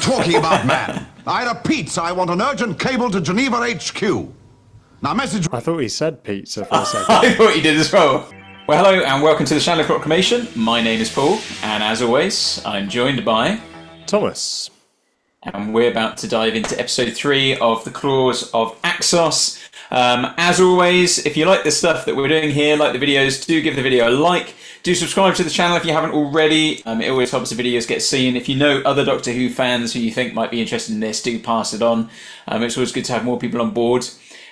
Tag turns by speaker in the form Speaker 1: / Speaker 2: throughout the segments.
Speaker 1: talking about, man? I repeat, I want an urgent cable to Geneva HQ. Now, message...
Speaker 2: I thought he said pizza for a second.
Speaker 3: I thought he did as well. Well, hello and welcome to the Shallow Proclamation. My name is Paul, and as always, I'm joined by...
Speaker 2: Thomas.
Speaker 3: And we're about to dive into episode 3 of The Claws of Axos. As always, if you like the stuff that we're doing here, like the videos, do give the video a like. Do subscribe to the channel if you haven't already. It always helps the videos get seen. If you know other Doctor Who fans who you think might be interested in this, do pass it on. It's always good to have more people on board.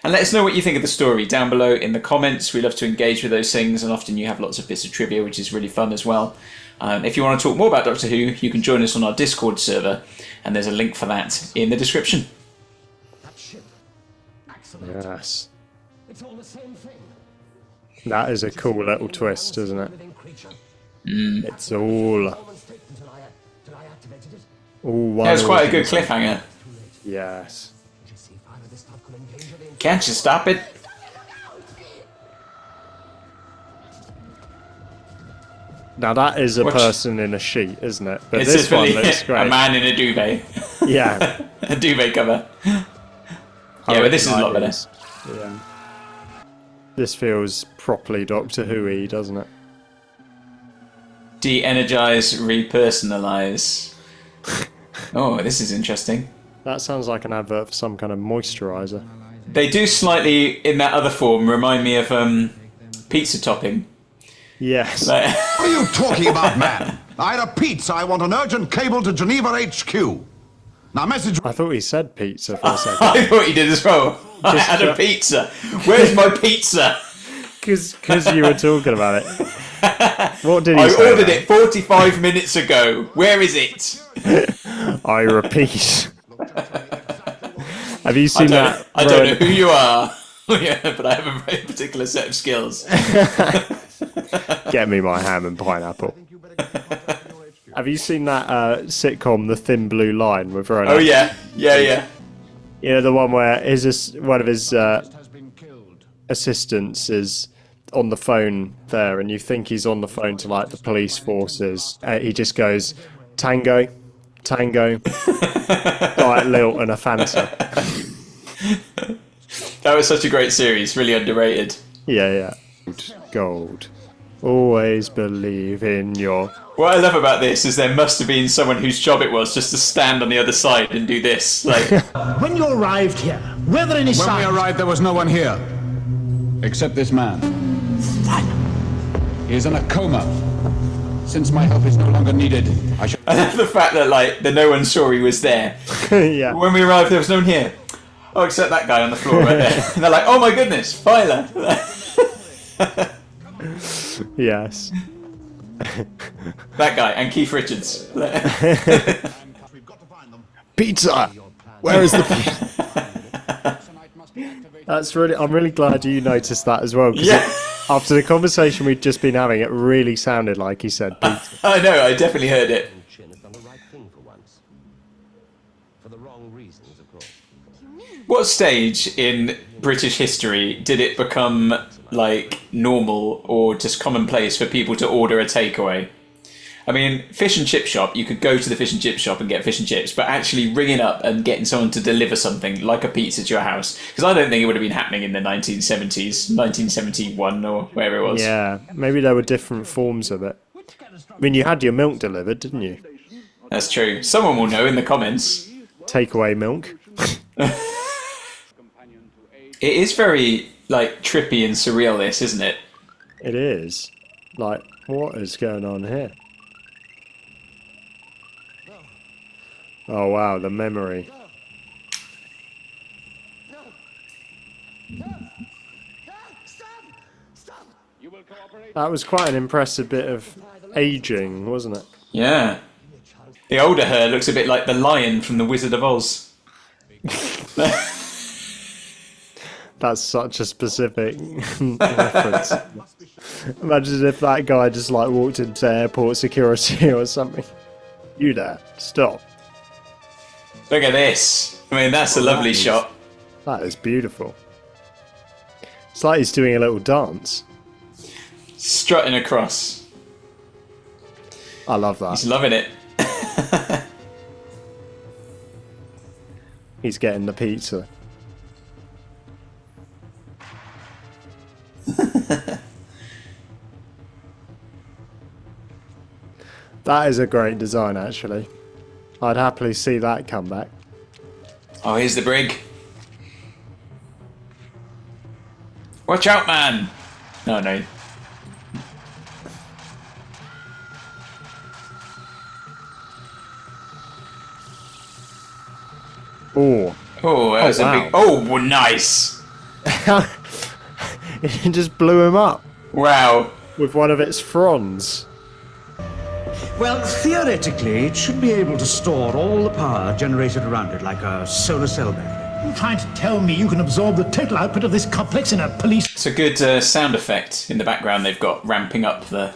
Speaker 3: And let us know what you think of the story down below in the comments. We love to engage with those things, and often you have lots of bits of trivia, which is really fun as well. If you want to talk more about Doctor Who, you can join us on our Discord server, and there's a link for that in the description.
Speaker 2: Yes. That is a cool little twist, isn't it? It's all one.
Speaker 3: Yeah, it's quite a good cliffhanger.
Speaker 2: Yes.
Speaker 3: Can't you stop it?
Speaker 2: Now that is a person in a sheet, isn't it? But
Speaker 3: it's
Speaker 2: this one looks great.
Speaker 3: A man in a duvet.
Speaker 2: Yeah.
Speaker 3: A duvet cover. Yeah, but this is a lot better.
Speaker 2: Yeah. This feels properly Doctor Who-y, doesn't it?
Speaker 3: De-energize, repersonalize. Oh, this is interesting.
Speaker 2: That sounds like an advert for some kind of moisturiser.
Speaker 3: They do slightly, in that other form, remind me of pizza topping.
Speaker 2: Yes.
Speaker 1: What are you talking about, man? I repeat, I want an urgent cable to Geneva HQ. Now, message...
Speaker 2: I thought he said pizza for a second.
Speaker 3: I thought he did as well. I had a pizza. Where's my pizza?
Speaker 2: Because you were talking about it. What did he say?
Speaker 3: I ordered it 45 minutes ago. Where is it?
Speaker 2: I repeat. Have you seen that?
Speaker 3: I don't know who you are. Yeah, but I have a very particular set of skills.
Speaker 2: Get me my ham and pineapple. Have you seen that sitcom, The Thin Blue Line, with Rowan?
Speaker 3: Oh yeah.
Speaker 2: You know, the one where one of his assistants is on the phone there, and you think he's on the phone to like the police forces. He just goes, "Tango, tango," like Lil and a Fanta.
Speaker 3: That was such a great series, really underrated.
Speaker 2: Yeah. Gold. Always believe in your...
Speaker 3: What I love about this is there must have been someone whose job it was just to stand on the other side and do this. Like,
Speaker 4: when you arrived here, whether in his
Speaker 5: When we arrived, there was no one here. Except this man. He is in a coma. Since my help is no longer needed, I should...
Speaker 3: I love the fact that, like, no one saw he was there.
Speaker 2: Yeah.
Speaker 3: When we arrived, there was no one here. Oh, except that guy on the floor right there. And they're like, oh my goodness, Phyla.
Speaker 2: Yes.
Speaker 3: That guy, and Keith Richards.
Speaker 2: Pizza! Where is the pizza? I'm really glad you noticed that as well.
Speaker 3: Yeah.
Speaker 2: After the conversation we'd just been having, it really sounded like he said pizza.
Speaker 3: I know, I definitely heard it. What stage in British history did it become, like, normal or just commonplace for people to order a takeaway? I mean, fish and chip shop, you could go to the fish and chip shop and get fish and chips, but actually ringing up and getting someone to deliver something like a pizza to your house, because I don't think it would have been happening in the 1970s, 1971 or wherever it was.
Speaker 2: Yeah, maybe there were different forms of it. I mean, you had your milk delivered, didn't you?
Speaker 3: That's true. Someone will know in the comments.
Speaker 2: Takeaway milk.
Speaker 3: It is very, like, trippy and surreal, this, isn't it?
Speaker 2: It is. Like, what is going on here? Oh wow, the memory. That was quite an impressive bit of aging, wasn't it?
Speaker 3: Yeah. The older her looks a bit like the lion from The Wizard of Oz.
Speaker 2: That's such a specific reference. Imagine if that guy just like walked into airport security or something. You there, stop.
Speaker 3: Look at this. I mean, that's a lovely shot.
Speaker 2: That is beautiful. It's like he's doing a little dance.
Speaker 3: Strutting across.
Speaker 2: I love that.
Speaker 3: He's loving it.
Speaker 2: he's getting the pizza. That is a great design, actually. I'd happily see that come back.
Speaker 3: Oh, here's the brig. Watch out, man! No, no.
Speaker 2: Oh.
Speaker 3: Oh, that was
Speaker 2: wow.
Speaker 3: a big... Oh, nice!
Speaker 2: It just blew him up
Speaker 3: Wow.
Speaker 2: with one of its fronds.
Speaker 4: Well, theoretically, it should be able to store all the power generated around it like a solar cell battery.
Speaker 6: You're trying to tell me you can absorb the total output of this complex in a police...
Speaker 3: It's a good sound effect in the background they've got, ramping up the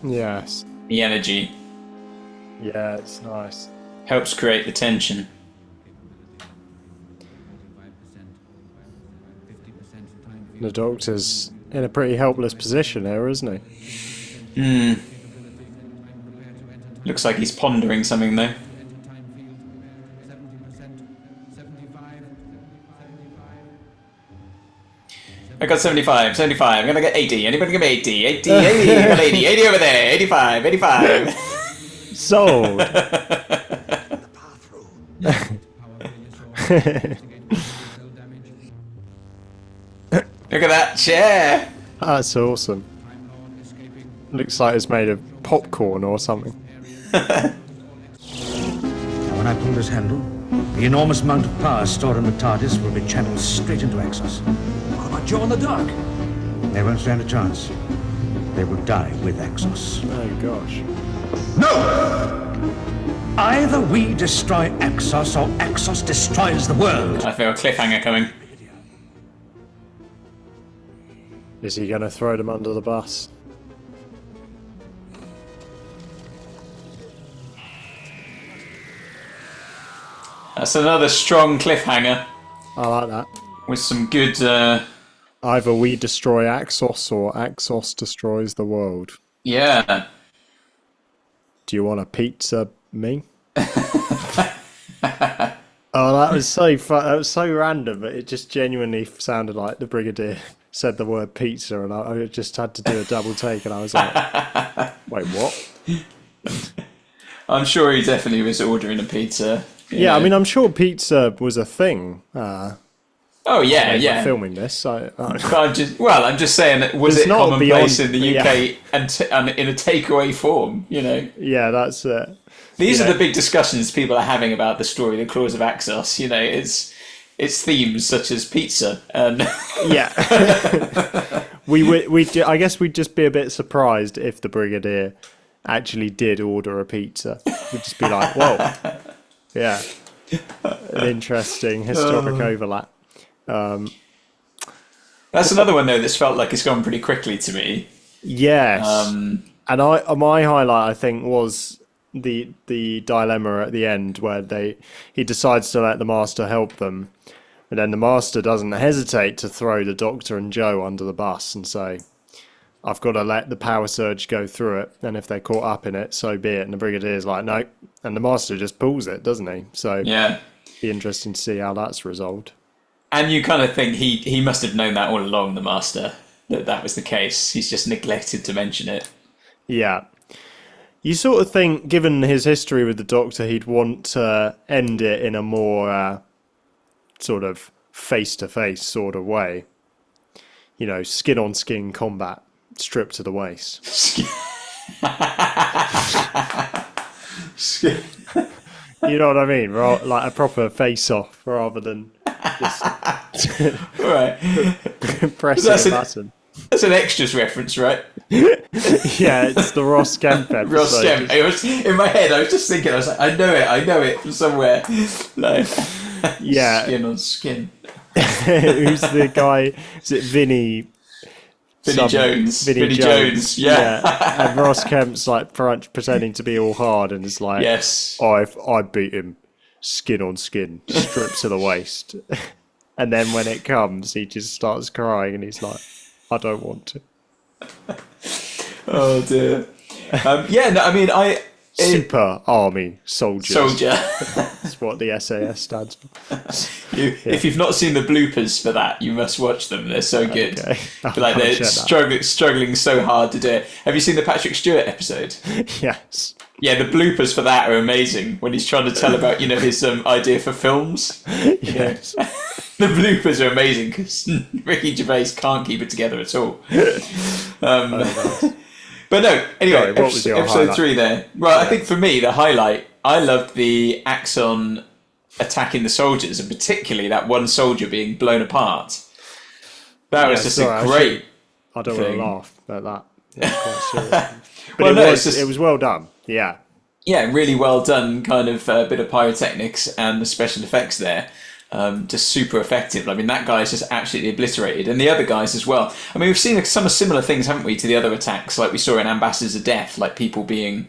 Speaker 2: Yes.
Speaker 3: energy.
Speaker 2: Yeah, it's nice.
Speaker 3: Helps create the tension.
Speaker 2: The Doctor's in a pretty helpless position here, isn't he?
Speaker 3: Looks like he's pondering something, though. I got 75, 75. I'm gonna get 80. Anybody give me 80? 80, 80. I got 80. 80 over there. 85, 85.
Speaker 2: Sold!
Speaker 3: Look at that chair.
Speaker 2: That's awesome. Looks like it's made of popcorn or something.
Speaker 4: Now, when I pull this handle, the enormous amount of power stored in the TARDIS will be channeled straight into Axos.
Speaker 5: What about Joe in the dark?
Speaker 4: They won't stand a chance. They will die with Axos.
Speaker 2: Oh gosh.
Speaker 4: No! Either we destroy Axos or Axos destroys the world.
Speaker 3: I feel a cliffhanger coming.
Speaker 2: Is he gonna throw them under the bus?
Speaker 3: That's another strong cliffhanger
Speaker 2: I like that.
Speaker 3: with some good.
Speaker 2: Either we destroy Axos or Axos destroys the world.
Speaker 3: Yeah.
Speaker 2: Do you want a pizza, me? Oh, that was so fun. That was so random, but it just genuinely sounded like the Brigadier said the word pizza, and I just had to do a double take, and I was like, "Wait, what?"
Speaker 3: I'm sure he definitely was ordering a pizza.
Speaker 2: Yeah, I mean, I'm sure pizza was a thing.
Speaker 3: Oh yeah,
Speaker 2: When
Speaker 3: yeah.
Speaker 2: we're filming this,
Speaker 3: But I'm just saying that was
Speaker 2: It's
Speaker 3: it
Speaker 2: not
Speaker 3: commonplace
Speaker 2: beyond-
Speaker 3: in the UK
Speaker 2: yeah.
Speaker 3: and in a takeaway form? You know,
Speaker 2: yeah, that's it.
Speaker 3: these
Speaker 2: Yeah.
Speaker 3: are the big discussions people are having about the story, the Claws of Axos. You know, it's themes such as pizza and
Speaker 2: Yeah, I guess we'd just be a bit surprised if the Brigadier actually did order a pizza. We'd just be like, "Whoa, yeah, an interesting historic overlap."
Speaker 3: that's another one though that's felt like it's gone pretty quickly to me.
Speaker 2: Yes, and my highlight I think was the dilemma at the end where he decides to let the Master help them, but then the Master doesn't hesitate to throw the Doctor and Joe under the bus and say, "I've got to let the power surge go through it, and if they're caught up in it, so be it." And the Brigadier's like, "No," and the Master just pulls it, doesn't he? So
Speaker 3: Yeah.
Speaker 2: be interesting to see how that's resolved.
Speaker 3: And you kind of think he must have known that all along, the Master, that was the case. He's just neglected to mention it.
Speaker 2: Yeah. You sort of think, given his history with the Doctor, he'd want to end it in a more sort of face-to-face sort of way. You know, skin-on-skin combat, stripped to the waist. You know what I mean? Like a proper face-off rather than just
Speaker 3: Right.
Speaker 2: pressing a button.
Speaker 3: That's an extras reference, right?
Speaker 2: Yeah, it's the Ross Kemp episode.
Speaker 3: Ross Kemp. It was in my head. I was just thinking. I was like, I know it from somewhere. Like,
Speaker 2: Yeah.
Speaker 3: skin on skin.
Speaker 2: Who's the guy? Is it Vinny?
Speaker 3: Vinny Jones.
Speaker 2: Vinny
Speaker 3: Jones. Yeah.
Speaker 2: And Ross Kemp's like pretending to be all hard, and it's like,
Speaker 3: Yes.
Speaker 2: I beat him skin on skin, stripped to the waist. And then when it comes, he just starts crying, and he's like, I don't want to.
Speaker 3: Oh dear. Yeah. No. I mean,
Speaker 2: Super Army Soldiers.
Speaker 3: Soldier.
Speaker 2: That's what the SAS stands for.
Speaker 3: If you've not seen the bloopers for that, you must watch them. They're so good.
Speaker 2: Okay.
Speaker 3: Like they're struggling so hard to do it. Have you seen the Patrick Stewart episode?
Speaker 2: Yes.
Speaker 3: Yeah, the bloopers for that are amazing. When he's trying to tell about his idea for films.
Speaker 2: Yes.
Speaker 3: The bloopers are amazing because Ricky Gervais can't keep it together at all. But no, anyway,
Speaker 2: Sorry, what was your
Speaker 3: episode
Speaker 2: highlight?
Speaker 3: 3 there. Well, I think for me, the highlight, I loved the Axon attacking the soldiers, and particularly that one soldier being blown apart. That was just a great
Speaker 2: I don't
Speaker 3: thing.
Speaker 2: want to laugh at that. Yeah, quite serious. But
Speaker 3: Well, no, it's
Speaker 2: it was well done. Yeah.
Speaker 3: Yeah, really well done, kind of bit of pyrotechnics and the special effects there. Just super effective. I mean, that guy's just absolutely obliterated, and the other guys as well. I mean, we've seen some similar things, haven't we, to the other attacks, like we saw in Ambassadors of Death, like people being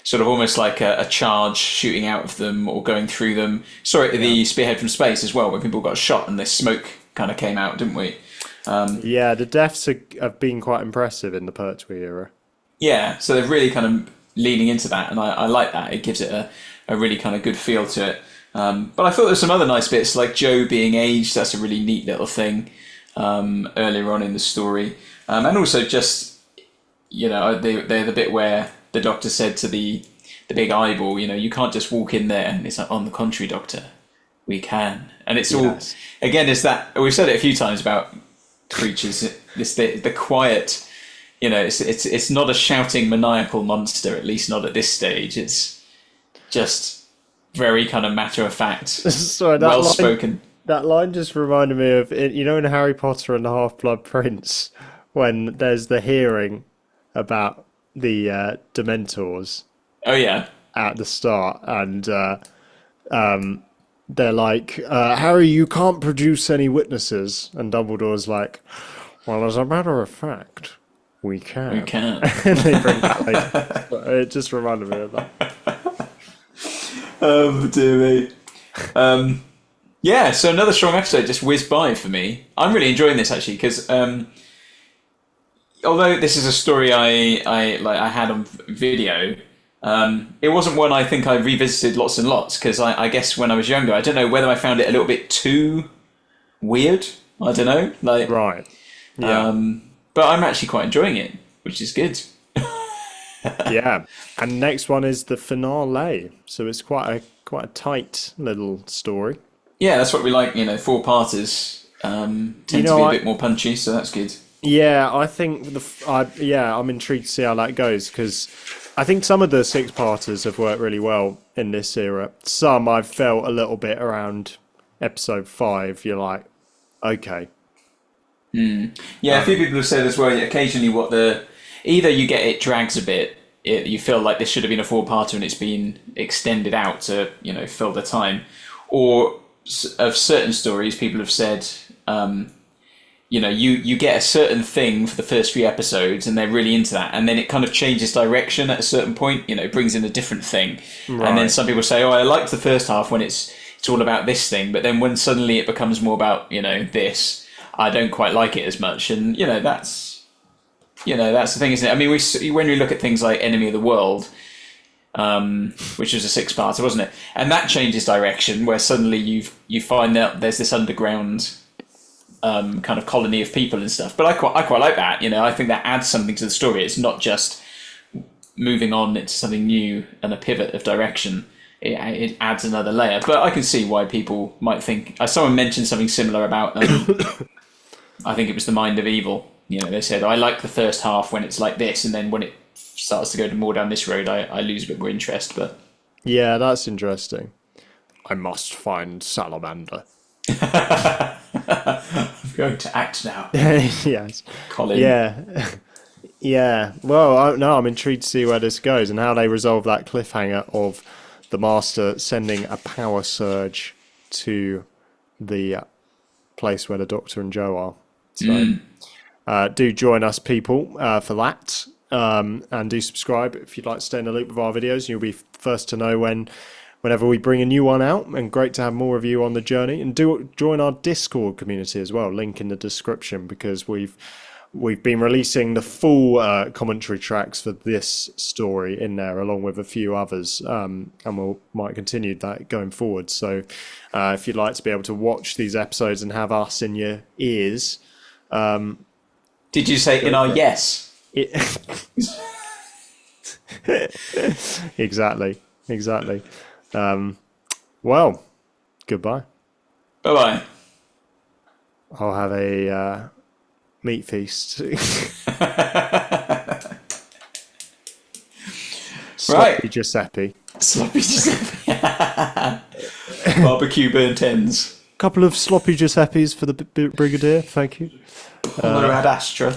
Speaker 3: sort of almost like a charge shooting out of them or going through them. Saw it the Spearhead from Space as well, where people got shot and the smoke kind of came out, didn't we?
Speaker 2: Yeah, the deaths have been quite impressive in the Pertwee era.
Speaker 3: Yeah, so they're really kind of leaning into that, and I like that. It gives it a really kind of good feel to it. But I thought there's some other nice bits, like Joe being aged. That's a really neat little thing earlier on in the story. And also just, they're the bit where the doctor said to the big eyeball, you can't just walk in there. And it's like, on the contrary, doctor, we can. And it's all, again, it's that, we've said it a few times about creatures, the quiet, it's not a shouting maniacal monster, at least not at this stage. It's just very kind of matter of fact,
Speaker 2: Sorry,
Speaker 3: well spoken.
Speaker 2: That line just reminded me of, in Harry Potter and the Half-Blood Prince, when there's the hearing about the Dementors.
Speaker 3: Oh yeah,
Speaker 2: at the start, and they're like, Harry, you can't produce any witnesses, and Dumbledore's like, well, as a matter of fact, we can.
Speaker 3: we can.
Speaker 2: And they bring that later. It just reminded me of that.
Speaker 3: Oh dear me. Yeah, so another strong episode just whizzed by for me. I'm really enjoying this actually because although this is a story I had on video, it wasn't one I think I revisited lots and lots because I guess when I was younger, I don't know whether I found it a little bit too weird. I don't know,
Speaker 2: Right. Yeah.
Speaker 3: But I'm actually quite enjoying it, which is good.
Speaker 2: Yeah. And next one is the finale, so it's quite a tight little story.
Speaker 3: Yeah, that's what we like. 4-parters tend to be a bit more punchy, so that's good.
Speaker 2: Yeah, I think I'm intrigued to see how that goes because I think some of the 6-parters have worked really well in this era. Some I've felt a little bit around episode 5. You're like, okay.
Speaker 3: Yeah, a few people have said as well. Occasionally, either you get it drags a bit. You feel like this should have been a 4-parter and it's been extended out to fill the time, or of certain stories, people have said. You get a certain thing for the first few episodes and they're really into that, and then it kind of changes direction at a certain point, brings in a different thing. Right. And then some people say, I liked the first half when it's all about this thing, but then when suddenly it becomes more about, this, I don't quite like it as much. And, that's the thing, isn't it? I mean, when we look at things like Enemy of the World, which was a 6-parter, wasn't it? And that changes direction where suddenly you find that there's this underground kind of colony of people and stuff. But I quite like that. I think that adds something to the story. It's not just moving on into something new and a pivot of direction. It adds another layer. But I can see why people might think. Someone mentioned something similar about. I think it was The Mind of Evil. They said I like the first half when it's like this, and then when it starts to go more down this road, I lose a bit more interest. But
Speaker 2: yeah, that's interesting. I must find Salamander.
Speaker 3: I'm going to act now.
Speaker 2: Yes.
Speaker 3: Colin.
Speaker 2: Yeah. Yeah. Well, I'm intrigued to see where this goes and how they resolve that cliffhanger of the Master sending a power surge to the place where the Doctor and Joe are. So do join us, people, for that. And do subscribe if you'd like to stay in the loop with our videos. You'll be first to know whenever we bring a new one out, and great to have more of you on the journey. And do join our Discord community as well, link in the description, because we've we've been releasing the full commentary tracks for this story in there, along with a few others, and might continue that going forward. So if you'd like to be able to watch these episodes and have us in your ears...
Speaker 3: Did you say in our yes?
Speaker 2: Exactly. Well, goodbye.
Speaker 3: Bye-bye.
Speaker 2: I'll have a meat feast. Sloppy Giuseppe.
Speaker 3: Sloppy Giuseppe. Barbecue burnt ends.
Speaker 2: Couple of sloppy Giuseppes for the Brigadier, thank you.
Speaker 3: Ad Astra.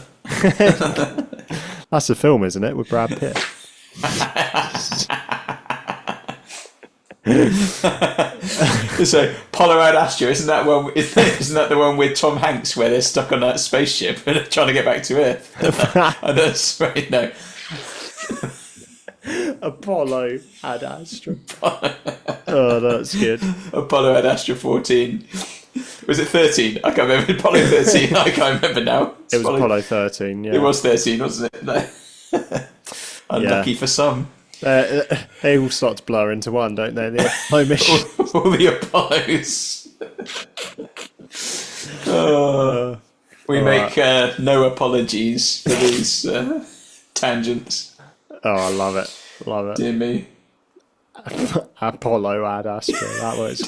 Speaker 2: That's a film, isn't it, with Brad Pitt?
Speaker 3: So Polo Ad Astra, isn't that the one with Tom Hanks where they're stuck on that spaceship and trying to get back to Earth? Oh, that's right. No.
Speaker 2: Apollo Ad Astra. Oh, that's good.
Speaker 3: Apollo Ad Astra 14. Was it 13? I can't remember. Apollo 13. I can't remember now.
Speaker 2: It was Apollo 13. Yeah.
Speaker 3: It was 13, wasn't it? No. Unlucky for some.
Speaker 2: They all start to blur into one, don't they? The Apollo mission.
Speaker 3: all the Apollos. We make no apologies for these tangents.
Speaker 2: Oh, I love it.
Speaker 3: Dear me.
Speaker 2: Apollo Ad Astra. That was.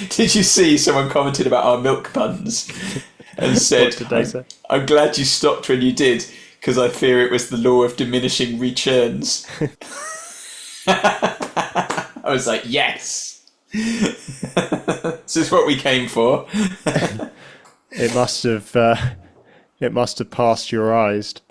Speaker 3: Did you see someone commented about our milk puns and said,
Speaker 2: What did they say?
Speaker 3: "I'm glad you stopped when you did, because I fear it was the law of diminishing returns." I was like, yes. This is what we came for.
Speaker 2: It must have pasteurized.